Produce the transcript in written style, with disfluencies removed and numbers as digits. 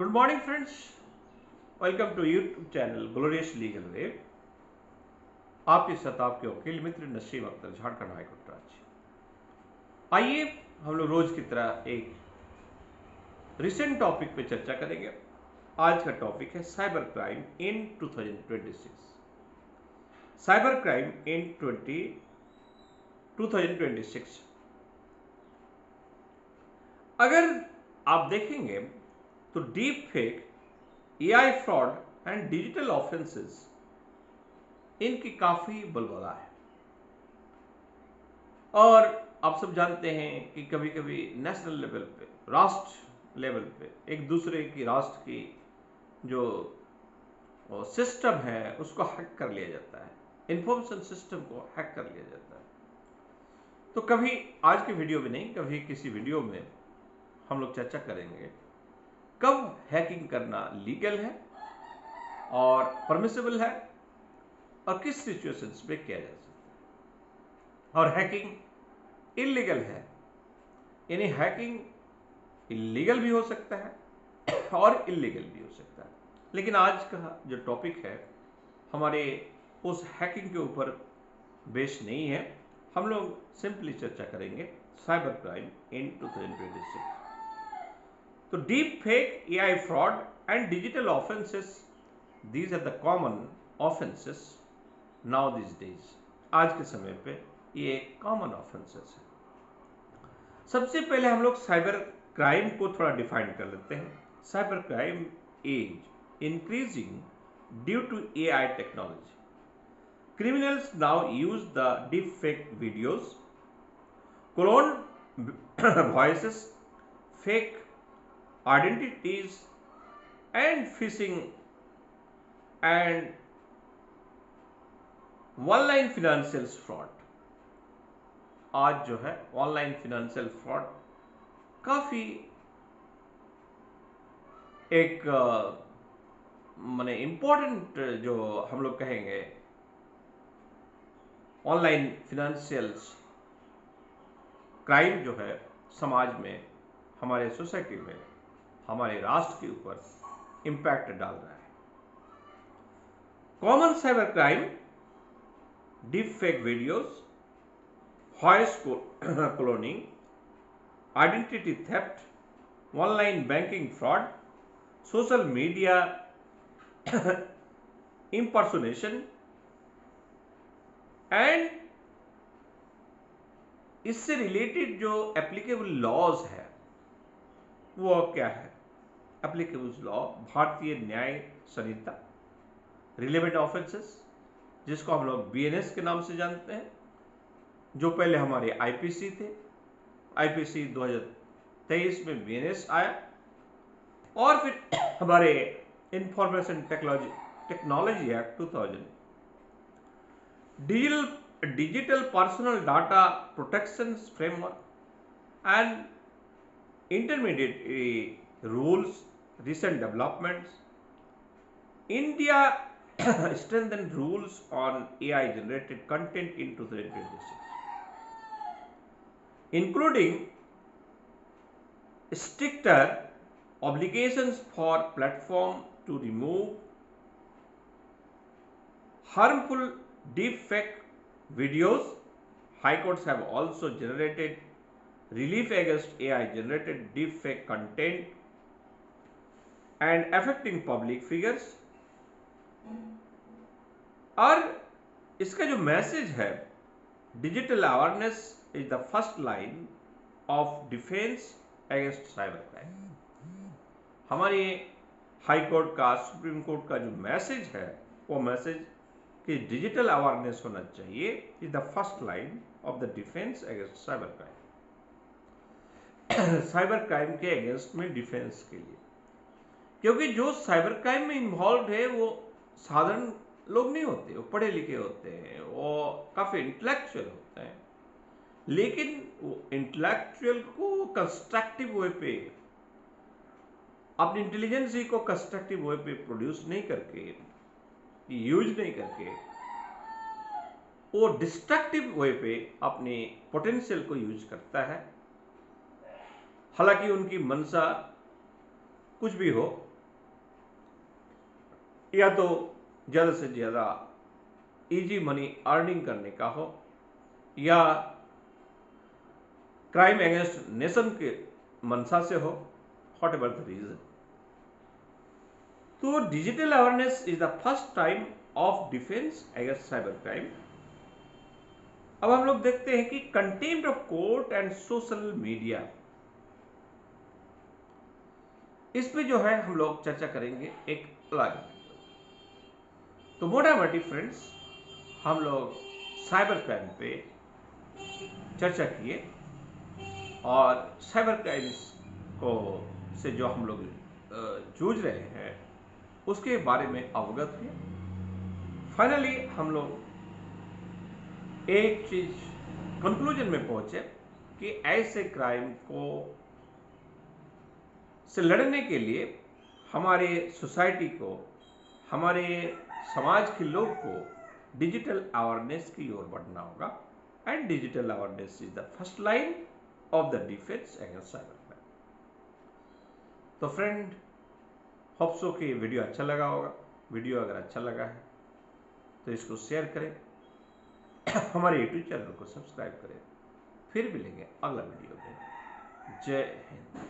Good morning friends, welcome to YouTube channel glorious legal wave. आपके साथ आपके वकील मित्र नसीम अख्तर, झारखंड हाईकोर्ट रांची। आइए हम लोग रोज की तरह एक रिसेंट टॉपिक पे चर्चा करेंगे। आज का टॉपिक है cyber crime in 2026। Cyber crime in 2026। अगर आप देखेंगे तो deep fake, AI fraud and digital offences, इनकी काफी बलबला है। और आप सब जानते हैं कि कभी कभी नेशनल लेवल पे, राष्ट्र लेवल पे एक दूसरे की राष्ट्र की जो सिस्टम है उसको हैक कर लिया जाता है, इंफॉर्मेशन सिस्टम को हैक कर लिया जाता है। तो कभी आज की वीडियो में नहीं, कभी किसी वीडियो में हम लोग चर्चा करेंगे कब हैकिंग करना लीगल है और परमिसिबल है और किस सिचुएशंस पे किया जा सकता है। और हैकिंग इलीगल है, यानी हैकिंग इलीगल भी हो सकता है और इलीगल भी हो सकता है। लेकिन आज का जो टॉपिक है हमारे उस हैकिंग के ऊपर बेस नहीं है। हम लोग सिंपली चर्चा करेंगे साइबर क्राइम इन 2026। तो deep fake, AI fraud and digital offences, these are the common offences now these days. आज के समय पे ये कॉमन ऑफेंसेस है। सबसे पहले हम लोग साइबर क्राइम को थोड़ा डिफाइन कर लेते हैं। Cyber crime is increasing due to AI technology. Criminals now use the deep fake videos, clone voices, fake identities and phishing and online financial fraud. आज जो है ऑनलाइन फिनेंशियल फ्रॉड काफी एक माने इंपॉर्टेंट, जो हम लोग कहेंगे ऑनलाइन फिनेंशियल क्राइम जो है समाज में, हमारे सोसाइटी में, हमारे राष्ट्र के ऊपर इंपैक्ट डाल रहा है। Common cyber crime, deep fake videos, voice cloning, identity theft, online banking fraud, social media impersonation and इससे रिलेटेड जो एप्लीकेबल लॉज है वो क्या है। एप्लीकेबल लॉ, भारतीय न्याय संहिता, रिलेवेंट ऑफेंसेस जिसको हम लोग बीएनएस के नाम से जानते हैं, जो पहले हमारे आईपीसी थे। आईपीसी 2023 में बीएनएस आया और फिर हमारे information technology act 2000, digital personal data protection framework and intermediate rules, recent developments. India strengthened rules on AI generated content in 2026, including stricter obligations for platform to remove harmful deepfake videos. High courts have also generated relief against AI generated deepfake content and affecting public figures। और इसका जो message है, digital awareness is the first line of defence against cyber crime. हमारे high court का, supreme court का जो message है वो मैसेज कि डिजिटल अवेयरनेस होना चाहिए is the first line of the defence against cyber crime. Cyber crime के अगेंस्ट में डिफेंस के लिए, क्योंकि जो साइबर क्राइम में इन्वॉल्व है वो साधारण लोग नहीं होते, वो पढ़े लिखे होते हैं, वो काफी इंटेलेक्चुअल होते हैं। लेकिन वो इंटेलेक्चुअल को कंस्ट्रक्टिव वे पे, अपनी इंटेलिजेंस को कंस्ट्रक्टिव वे पे प्रोड्यूस नहीं करके, यूज नहीं करके, वो डिस्ट्रक्टिव वे पे अपने पोटेंशियल को यूज करता है। हालांकि उनकी मंशा कुछ भी हो, या तो ज़्यादा से ज़्यादा इजी मनी अर्निंग करने का हो, या क्राइम अगेंस्ट नेशन के मंशा से हो, वॉट एवर द रीजन। तो digital awareness is the first time of defence against cyber crime. अब हम लोग देखते हैं कि contempt of court and social media, इस पे जो है हम लोग चर्चा करेंगे एक अलग। तो मोटा मोटी फ्रेंड्स, हम लोग साइबर क्राइम पे चर्चा किए और साइबर क्राइम्स को से जो हम लोग जूझ रहे हैं उसके बारे में अवगत हुए। फाइनली हम लोग एक चीज कंक्लूजन में पहुंचे कि ऐसे क्राइम को से लड़ने के लिए हमारे सोसाइटी को, हमारे समाज के लोग को डिजिटल अवेयरनेस की ओर बढ़ना होगा। And digital awareness is the first line of the defence against cyber crime. तो फ्रेंड, होप सो कि वीडियो अच्छा लगा होगा। वीडियो अगर अच्छा लगा है तो इसको शेयर करें, हमारे यूट्यूब चैनल को सब्सक्राइब करें। फिर मिलेंगे अगला वीडियो में। जय हिंद।